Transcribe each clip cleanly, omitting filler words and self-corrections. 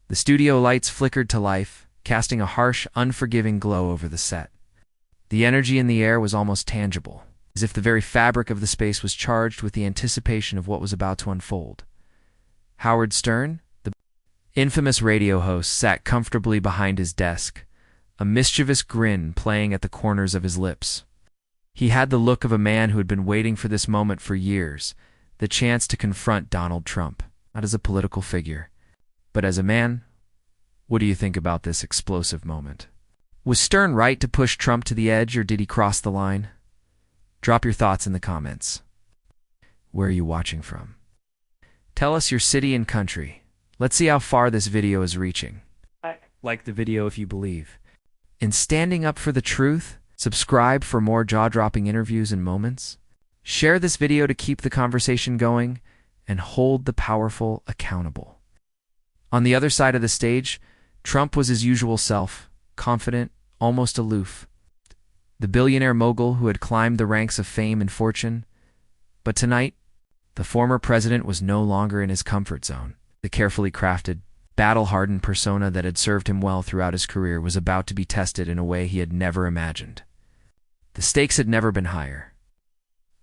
The studio lights flickered to life, casting a harsh, unforgiving glow over the set. The energy in the air was almost tangible, as if the very fabric of the space was charged with the anticipation of what was about to unfold. Howard Stern, the infamous radio host, sat comfortably behind his desk, a mischievous grin playing at the corners of his lips. He had the look of a man who had been waiting for this moment for years, the chance to confront Donald Trump, not as a political figure, but as a man. What do you think about this explosive moment? Was Stern right to push Trump to the edge, or did he cross the line? Drop your thoughts in the comments. Where are you watching from? Tell us your city and country. Let's see how far this video is reaching. Like the video if you believe in standing up for the truth. Subscribe for more jaw-dropping interviews and moments. Share this video to keep the conversation going and hold the powerful accountable. On the other side of the stage, Trump was his usual self, confident, almost aloof. The billionaire mogul who had climbed the ranks of fame and fortune. But tonight, the former president was no longer in his comfort zone. The carefully crafted, battle-hardened persona that had served him well throughout his career was about to be tested in a way he had never imagined. The stakes had never been higher.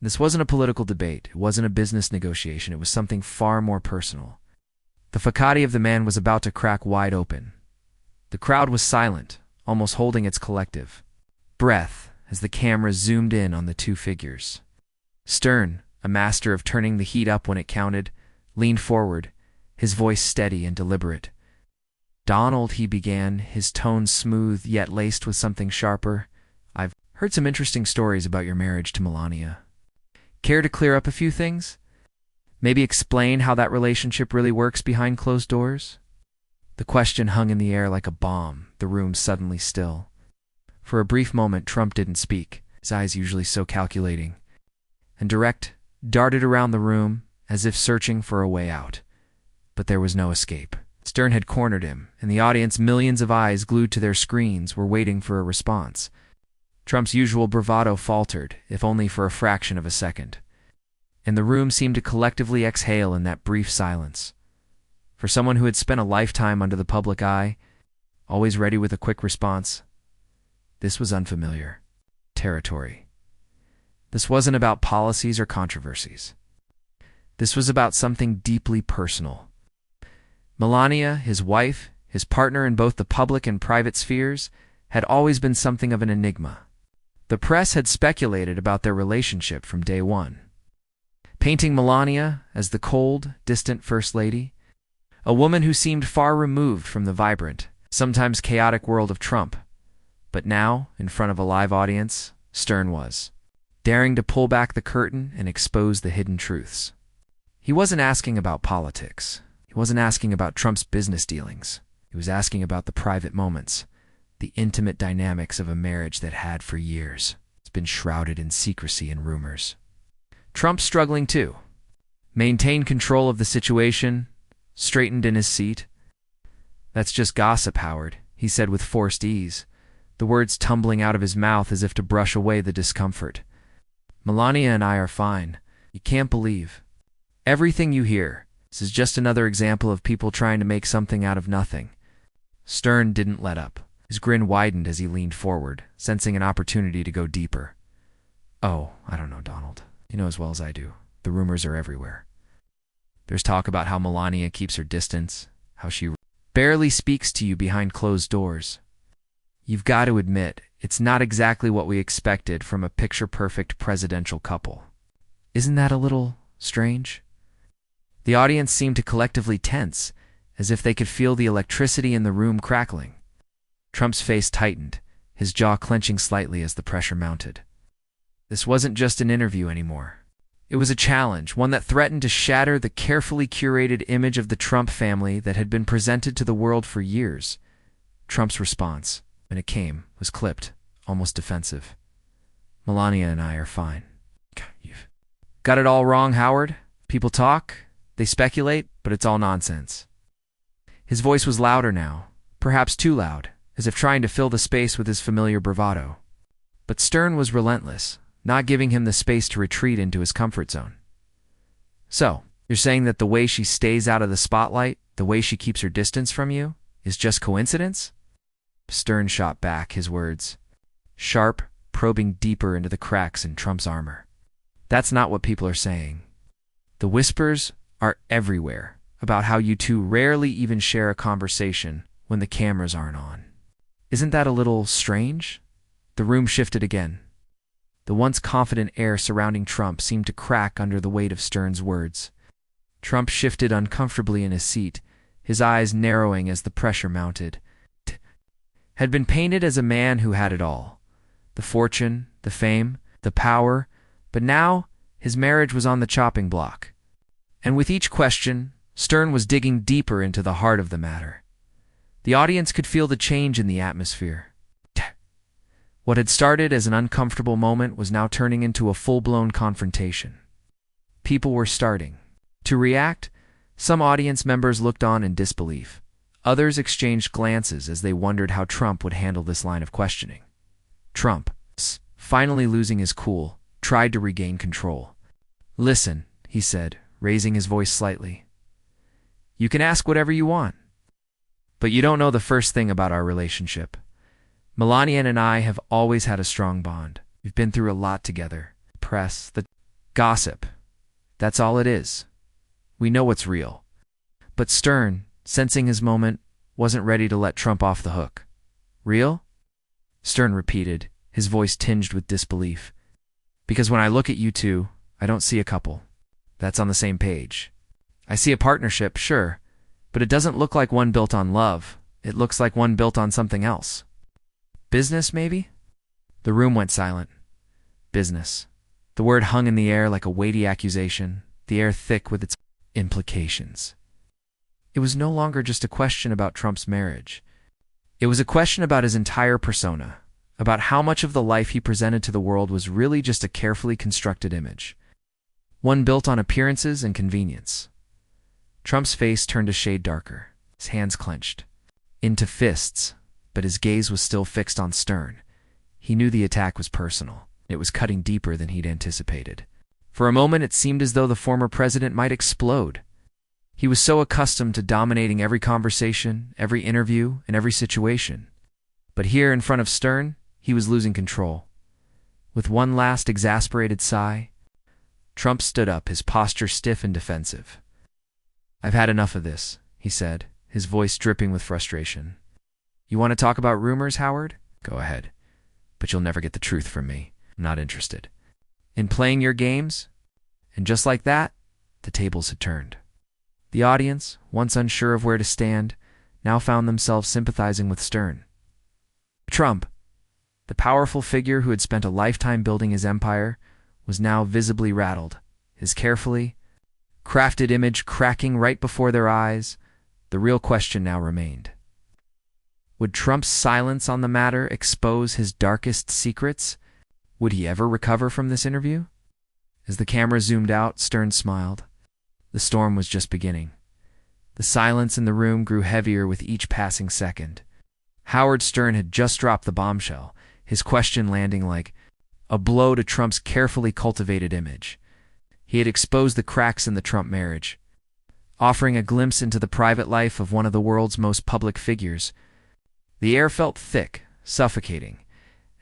This wasn't a political debate. It wasn't a business negotiation. It was something far more personal. The facade of the man was about to crack wide open. The crowd was silent, almost holding its collective breath as the camera zoomed in on the two figures. Stern, a master of turning the heat up when it counted, leaned forward, his voice steady and deliberate. "Donald," he began, his tone smooth yet laced with something sharper, "I've heard some interesting stories about your marriage to Melania. Care to clear up a few things? Maybe explain how that relationship really works behind closed doors?" The question hung in the air like a bomb, the room suddenly still. For a brief moment, Trump didn't speak, his eyes usually so calculating and direct, darted around the room as if searching for a way out. But there was no escape. Stern had cornered him, and the audience, millions of eyes glued to their screens, were waiting for a response. Trump's usual bravado faltered, if only for a fraction of a second, and the room seemed to collectively exhale in that brief silence. For someone who had spent a lifetime under the public eye, always ready with a quick response, this was unfamiliar territory. This wasn't about policies or controversies. This was about something deeply personal. Melania, his wife, his partner in both the public and private spheres, had always been something of an enigma. The press had speculated about their relationship from day one, painting Melania as the cold, distant First Lady, a woman who seemed far removed from the vibrant, sometimes chaotic world of Trump. But now, in front of a live audience, Stern was daring to pull back the curtain and expose the hidden truths. He wasn't asking about politics. He wasn't asking about Trump's business dealings. He was asking about the private moments, the intimate dynamics of a marriage that had for years been shrouded in secrecy and rumors. Trump's struggling too. Maintained control of the situation, straightened in his seat. "That's just gossip, Howard," he said with forced ease, the words tumbling out of his mouth as if to brush away the discomfort. "Melania and I are fine. You can't believe everything you hear. This is just another example of people trying to make something out of nothing." Stern didn't let up. His grin widened as he leaned forward, sensing an opportunity to go deeper. "Oh, I don't know, Donald. You know as well as I do. The rumors are everywhere. There's talk about how Melania keeps her distance, how she barely speaks to you behind closed doors. You've got to admit, it's not exactly what we expected from a picture-perfect presidential couple. Isn't that a little strange?" The audience seemed to collectively tense, as if they could feel the electricity in the room crackling. Trump's face tightened, his jaw clenching slightly as the pressure mounted. This wasn't just an interview anymore. It was a challenge, one that threatened to shatter the carefully curated image of the Trump family that had been presented to the world for years. Trump's response, when it came, was clipped, almost defensive. "Melania and I are fine." "You've got it all wrong, Howard. People talk, they speculate, but it's all nonsense." His voice was louder now, perhaps too loud, as if trying to fill the space with his familiar bravado. But Stern was relentless, not giving him the space to retreat into his comfort zone. "So, You're saying that the way she stays out of the spotlight, the way she keeps her distance from you, is just coincidence? Stern shot back, his words sharp, probing deeper into the cracks in Trump's armor. That's not what people are saying. The whispers are everywhere about how you two rarely even share a conversation when the cameras aren't on. Isn't that a little strange? The room shifted again. The once confident air surrounding Trump seemed to crack under the weight of Stern's words. Trump shifted uncomfortably in his seat, his eyes narrowing as the pressure mounted. Had been painted as a man who had it all. The fortune, the fame, the power, but now his marriage was on the chopping block. And with each question, Stern was digging deeper into the heart of the matter. The audience could feel the change in the atmosphere. What had started as an uncomfortable moment was now turning into a full-blown confrontation. People were starting to react. Some audience members looked on in disbelief. Others exchanged glances as they wondered how Trump would handle this line of questioning. Trump, finally losing his cool, tried to regain control. "Listen," he said, raising his voice slightly. "You can ask whatever you want. But you don't know the first thing about our relationship. Melania and I have always had a strong bond. We've been through a lot together. Press, the gossip. That's all it is. We know what's real." But Stern, sensing his moment, wasn't ready to let Trump off the hook. "Real?" Stern repeated, his voice tinged with disbelief. "Because when I look at you two, I don't see a couple. That's on the same page. I see a partnership, sure, but it doesn't look like one built on love. It looks like one built on something else. Business, maybe?" The room went silent. Business. The word hung in the air like a weighty accusation, the air thick with its implications. It was no longer just a question about Trump's marriage. It was a question about his entire persona, about how much of the life he presented to the world was really just a carefully constructed image, one built on appearances and convenience. Trump's face turned a shade darker, his hands clenched into fists, but his gaze was still fixed on Stern. He knew the attack was personal. It was cutting deeper than he'd anticipated. For a moment, it seemed as though the former president might explode. He was so accustomed to dominating every conversation, every interview, and every situation. But here in front of Stern, he was losing control. With one last exasperated sigh, Trump stood up, his posture stiff and defensive. "I've had enough of this," he said, his voice dripping with frustration. "You want to talk about rumors, Howard? Go ahead. But you'll never get the truth from me. I'm not interested in playing your games." And just like that, the tables had turned. The audience, once unsure of where to stand, now found themselves sympathizing with Stern. Trump, the powerful figure who had spent a lifetime building his empire, was now visibly rattled, his carefully crafted image cracking right before their eyes. The real question now remained. Would Trump's silence on the matter expose his darkest secrets? Would he ever recover from this interview? As the camera zoomed out, Stern smiled. The storm was just beginning. The silence in the room grew heavier with each passing second. Howard Stern had just dropped the bombshell, his question landing like a blow to Trump's carefully cultivated image. He had exposed the cracks in the Trump marriage, offering a glimpse into the private life of one of the world's most public figures. The air felt thick, suffocating,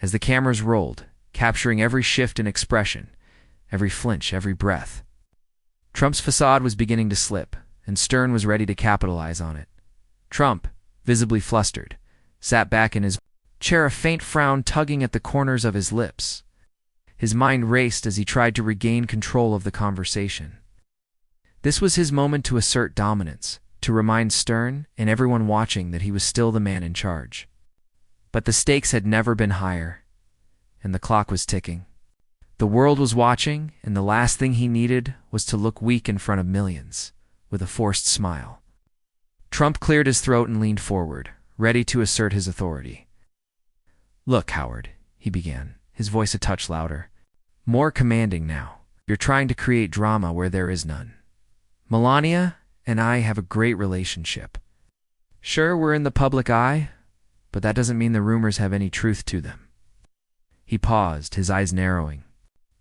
as the cameras rolled, capturing every shift in expression, every flinch, every breath. Trump's facade was beginning to slip, and Stern was ready to capitalize on it. Trump, visibly flustered, sat back in his chair, a faint frown tugging at the corners of his lips. His mind raced as he tried to regain control of the conversation. This was his moment to assert dominance, to remind Stern and everyone watching that he was still the man in charge. But the stakes had never been higher, and the clock was ticking. The world was watching, and the last thing he needed was to look weak in front of millions, with a forced smile. Trump cleared his throat and leaned forward, ready to assert his authority. "Look, Howard," he began, his voice a touch louder, more commanding now. "You're trying to create drama where there is none. Melania and I have a great relationship. Sure, we're in the public eye, but that doesn't mean the rumors have any truth to them." He paused, his eyes narrowing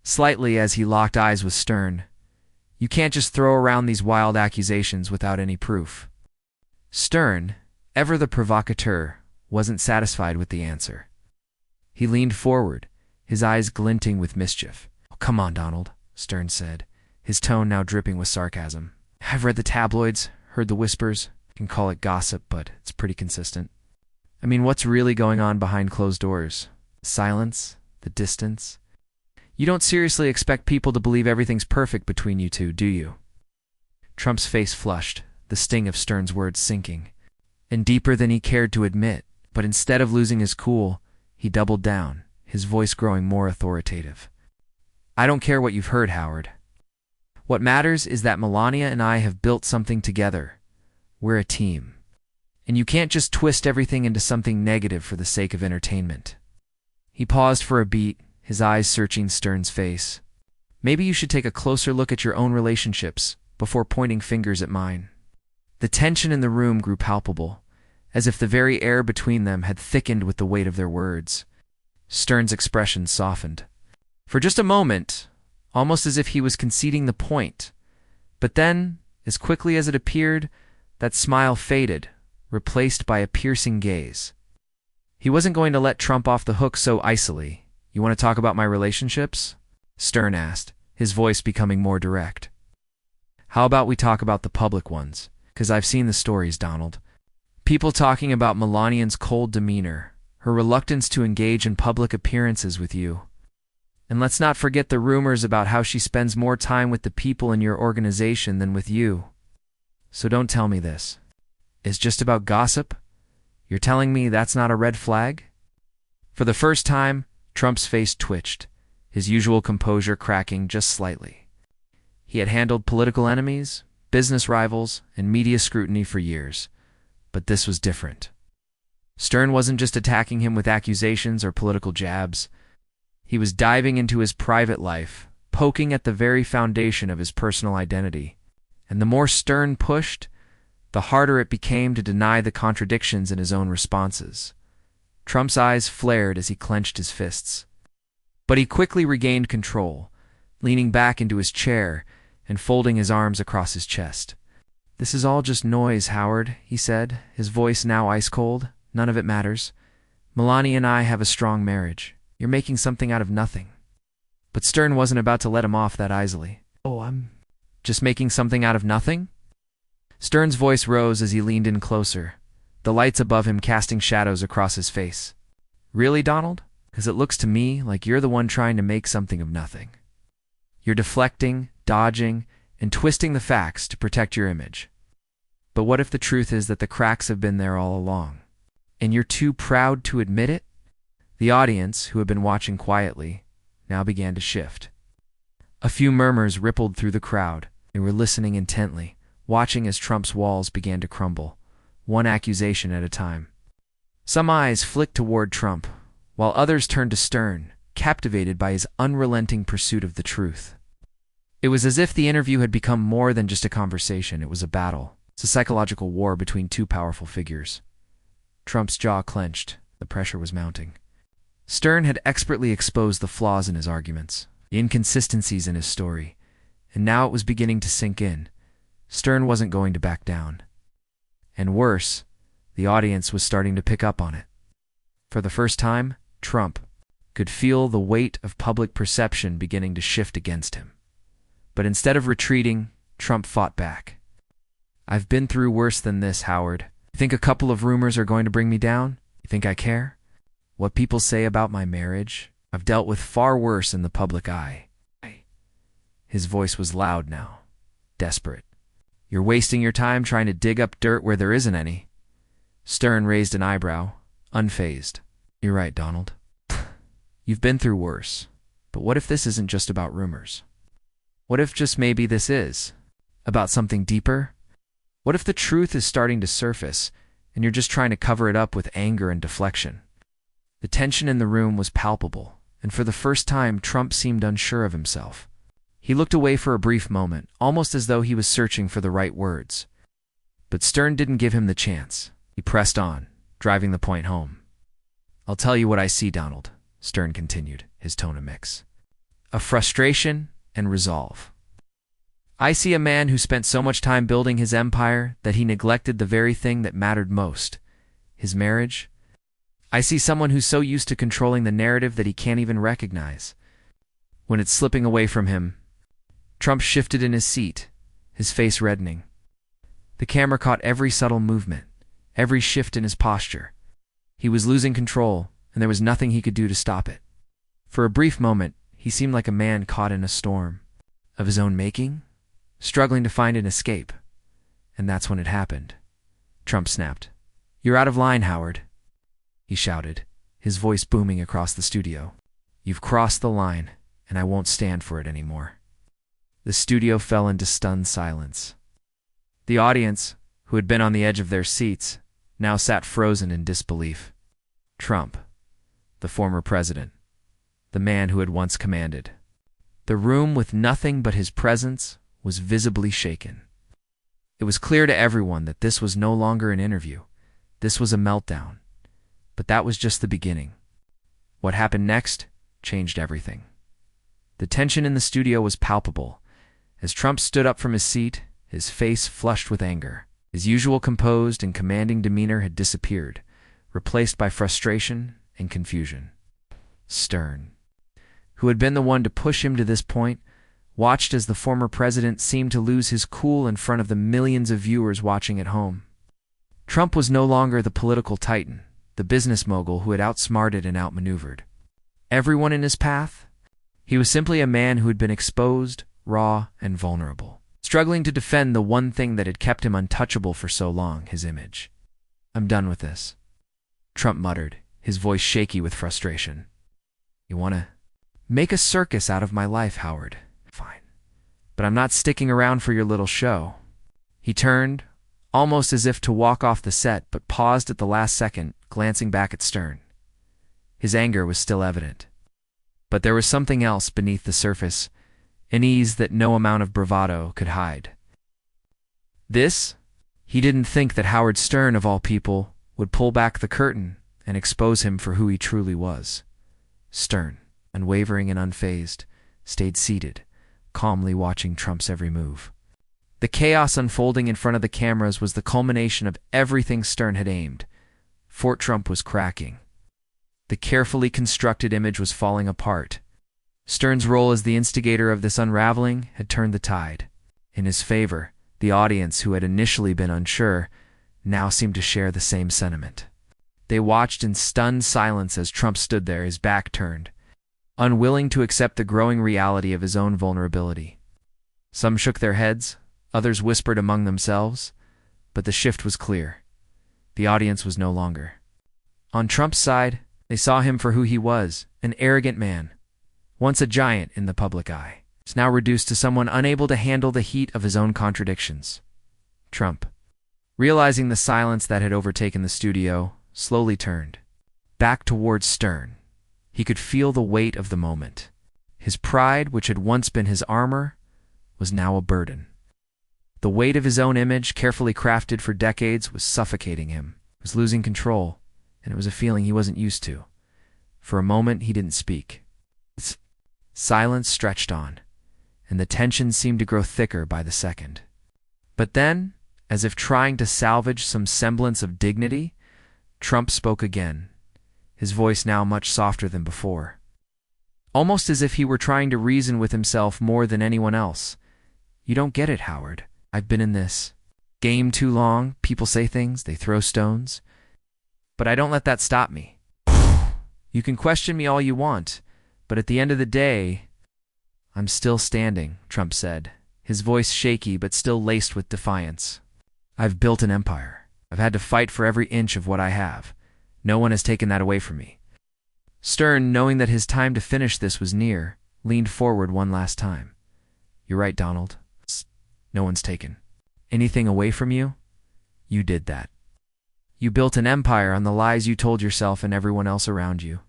slightly as he locked eyes with Stern. You can't just throw around these wild accusations without any proof. Stern, ever the provocateur, wasn't satisfied with the answer. He leaned forward, his eyes glinting with mischief. "Oh, come on, Donald," Stern said, his tone now dripping with sarcasm. "I've read the tabloids, heard the whispers. You can call it gossip, but it's pretty consistent. I mean, what's really going on behind closed doors? The silence, the distance. You don't seriously expect people to believe everything's perfect between you two, do you?" Trump's face flushed, the sting of Stern's words sinking, and deeper than he cared to admit. But instead of losing his cool, he doubled down, his voice growing more authoritative. "I don't care what you've heard, Howard. What matters is that Melania and I have built something together. We're a team. And you can't just twist everything into something negative for the sake of entertainment." He paused for a beat, his eyes searching Stern's face. "Maybe you should take a closer look at your own relationships before pointing fingers at mine." The tension in the room grew palpable, as if the very air between them had thickened with the weight of their words. Stern's expression softened. For just a moment, almost as if he was conceding the point. But then, as quickly as it appeared, that smile faded, replaced by a piercing gaze. He wasn't going to let Trump off the hook so icily. "You want to talk about my relationships?" Stern asked, his voice becoming more direct. "How about we talk about the public ones? 'Cause I've seen the stories, Donald. People talking about Melania's cold demeanor, her reluctance to engage in public appearances with you. And let's not forget the rumors about how she spends more time with the people in your organization than with you. So don't tell me this is just about gossip. You're telling me that's not a red flag?" For the first time, Trump's face twitched, his usual composure cracking just slightly. He had handled political enemies, business rivals, and media scrutiny for years. But this was different. Stern wasn't just attacking him with accusations or political jabs. He was diving into his private life, poking at the very foundation of his personal identity. And the more Stern pushed, the harder it became to deny the contradictions in his own responses. Trump's eyes flared as he clenched his fists. But he quickly regained control, leaning back into his chair and folding his arms across his chest. "This is all just noise, Howard," he said, his voice now ice-cold. "None of it matters. Melania and I have a strong marriage. You're making something out of nothing." But Stern wasn't about to let him off that easily. "Oh, I'm just making something out of nothing?" Stern's voice rose as he leaned in closer, the lights above him casting shadows across his face. "Really, Donald? 'Cause it looks to me like you're the one trying to make something of nothing. You're deflecting, dodging, and twisting the facts to protect your image. But what if the truth is that the cracks have been there all along, and you're too proud to admit it?" The audience, who had been watching quietly, now began to shift. A few murmurs rippled through the crowd. They were listening intently, watching as Trump's walls began to crumble, one accusation at a time. Some eyes flicked toward Trump, while others turned to Stern, captivated by his unrelenting pursuit of the truth. It was as if the interview had become more than just a conversation. It was a battle. It's a psychological war between two powerful figures. Trump's jaw clenched. The pressure was mounting. Stern had expertly exposed the flaws in his arguments, the inconsistencies in his story, and now it was beginning to sink in. Stern wasn't going to back down. And worse, the audience was starting to pick up on it. For the first time, Trump could feel the weight of public perception beginning to shift against him. But instead of retreating, Trump fought back. "I've been through worse than this, Howard. You think a couple of rumors are going to bring me down? You think I care? What people say about my marriage? I've dealt with far worse in the public eye." His voice was loud now, desperate. "You're wasting your time trying to dig up dirt where there isn't any." Stern raised an eyebrow, unfazed. "You're right, Donald. You've been through worse. But what if this isn't just about rumors? What if just maybe this is about something deeper? What if the truth is starting to surface, and you're just trying to cover it up with anger and deflection?" The tension in the room was palpable, and for the first time Trump seemed unsure of himself. He looked away for a brief moment, almost as though he was searching for the right words. But Stern didn't give him the chance. He pressed on, driving the point home. "I'll tell you what I see, Donald," Stern continued, his tone a mix of frustration and resolve. I see a man who spent so much time building his empire that he neglected the very thing that mattered most, his marriage. I see someone who's so used to controlling the narrative that he can't even recognize when it's slipping away from him. Trump shifted in his seat, his face reddening. The camera caught every subtle movement, every shift in his posture. He was losing control, and there was nothing he could do to stop it. For a brief moment, he seemed like a man caught in a storm of his own making, struggling to find an escape. And that's when it happened. Trump snapped. "You're out of line, Howard," he shouted, his voice booming across the studio. "You've crossed the line, and I won't stand for it anymore." The studio fell into stunned silence. The audience, who had been on the edge of their seats, now sat frozen in disbelief. Trump, the former president, the man who had once commanded. The room, with nothing but his presence, was visibly shaken. It was clear to everyone that this was no longer an interview. This was a meltdown. But that was just the beginning. What happened next changed everything. The tension in the studio was palpable. As Trump stood up from his seat, his face flushed with anger. His usual composed and commanding demeanor had disappeared, replaced by frustration and confusion. Stern, who had been the one to push him to this point, watched as the former president seemed to lose his cool in front of the millions of viewers watching at home. Trump was no longer the political titan, the business mogul who had outsmarted and outmaneuvered everyone in his path. He was simply a man who had been exposed, raw, and vulnerable, struggling to defend the one thing that had kept him untouchable for so long, his image. "I'm done with this," Trump muttered, his voice shaky with frustration. "You want to make a circus out of my life, Howard? Fine. But I'm not sticking around for your little show." He turned, almost as if to walk off the set, but paused at the last second, glancing back at Stern. His anger was still evident. But there was something else beneath the surface, an ease that no amount of bravado could hide. He didn't think that Howard Stern, of all people, would pull back the curtain and expose him for who he truly was. Stern, unwavering and unfazed, stayed seated, calmly watching Trump's every move. The chaos unfolding in front of the cameras was the culmination of everything Stern had aimed. Fort Trump was cracking. The carefully constructed image was falling apart. Stern's role as the instigator of this unraveling had turned the tide. In his favor, the audience, who had initially been unsure, now seemed to share the same sentiment. They watched in stunned silence as Trump stood there, his back turned, unwilling to accept the growing reality of his own vulnerability. Some shook their heads, others whispered among themselves, but the shift was clear. The audience was no longer on Trump's side. They saw him for who he was, an arrogant man, once a giant in the public eye, is now reduced to someone unable to handle the heat of his own contradictions. Trump, realizing the silence that had overtaken the studio, slowly turned back towards Stern. He could feel the weight of the moment. His pride, which had once been his armor, was now a burden. The weight of his own image, carefully crafted for decades, was suffocating him. He was losing control, and it was a feeling he wasn't used to. For a moment, he didn't speak. Silence stretched on, and the tension seemed to grow thicker by the second. But then, as if trying to salvage some semblance of dignity, Trump spoke again, his voice now much softer than before. Almost as if he were trying to reason with himself more than anyone else. "You don't get it, Howard. I've been in this game too long. People say things, they throw stones. But I don't let that stop me. You can question me all you want, but at the end of the day, I'm still standing," Trump said, his voice shaky but still laced with defiance. "I've built an empire. I've had to fight for every inch of what I have. No one has taken that away from me." Stern, knowing that his time to finish this was near, leaned forward one last time. "You're right, Donald. No one's taken anything away from you. You did that. You built an empire on the lies you told yourself and everyone else around you.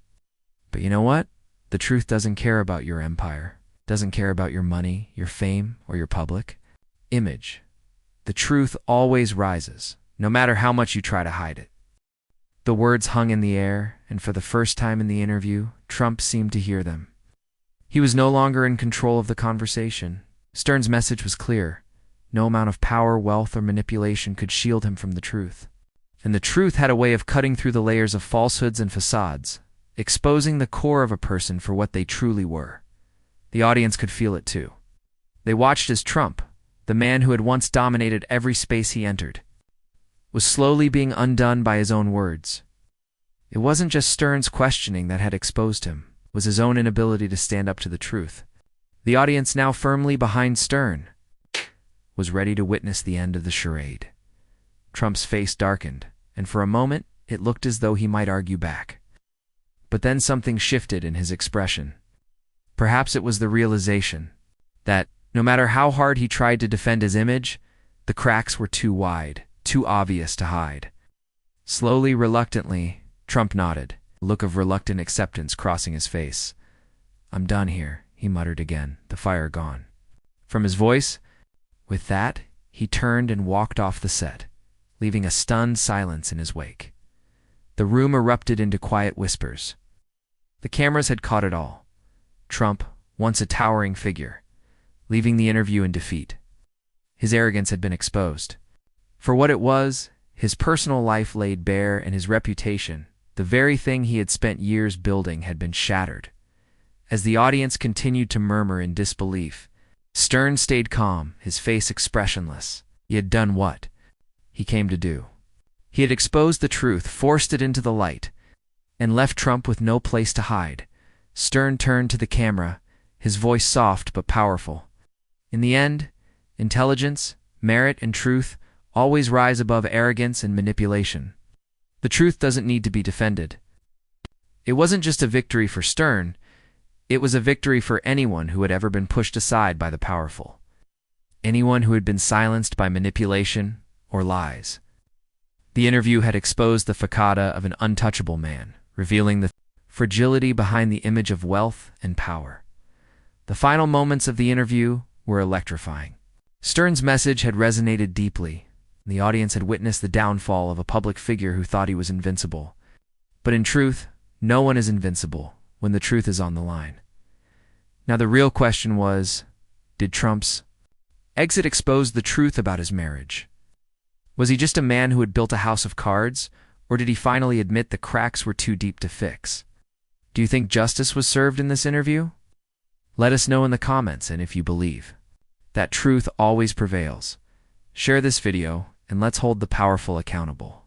But you know what? The truth doesn't care about your empire, doesn't care about your money, your fame, or your public image. The truth always rises, no matter how much you try to hide it." The words hung in the air, and for the first time in the interview, Trump seemed to hear them. He was no longer in control of the conversation. Stern's message was clear. No amount of power, wealth, or manipulation could shield him from the truth. And the truth had a way of cutting through the layers of falsehoods and facades, exposing the core of a person for what they truly were. The audience could feel it too. They watched as Trump, the man who had once dominated every space he entered, was slowly being undone by his own words. It wasn't just Stern's questioning that had exposed him, it was his own inability to stand up to the truth. The audience, now firmly behind Stern, was ready to witness the end of the charade. Trump's face darkened, and for a moment it looked as though he might argue back. But then something shifted in his expression. Perhaps it was the realization that, no matter how hard he tried to defend his image, the cracks were too wide, too obvious to hide. Slowly, reluctantly, Trump nodded, a look of reluctant acceptance crossing his face. "I'm done here," he muttered again, the fire gone from his voice. With that, he turned and walked off the set, leaving a stunned silence in his wake. The room erupted into quiet whispers. The cameras had caught it all. Trump, once a towering figure, leaving the interview in defeat. His arrogance had been exposed. For what it was, his personal life laid bare, and his reputation, the very thing he had spent years building, had been shattered. As the audience continued to murmur in disbelief, Stern stayed calm, his face expressionless. He had done what he came to do. He had exposed the truth, forced it into the light, and left Trump with no place to hide. Stern turned to the camera, his voice soft but powerful. In the end, intelligence, merit, and truth always rise above arrogance and manipulation. The truth doesn't need to be defended. It wasn't just a victory for Stern, it was a victory for anyone who had ever been pushed aside by the powerful. Anyone who had been silenced by manipulation or lies. The interview had exposed the facade of an untouchable man, revealing the fragility behind the image of wealth and power. The final moments of the interview were electrifying. Stern's message had resonated deeply, and the audience had witnessed the downfall of a public figure who thought he was invincible. But in truth, no one is invincible when the truth is on the line. Now the real question was, did Trump's exit expose the truth about his marriage? Was he just a man who had built a house of cards, or did he finally admit the cracks were too deep to fix? Do you think justice was served in this interview? Let us know in the comments, and if you believe that truth always prevails, share this video and let's hold the powerful accountable.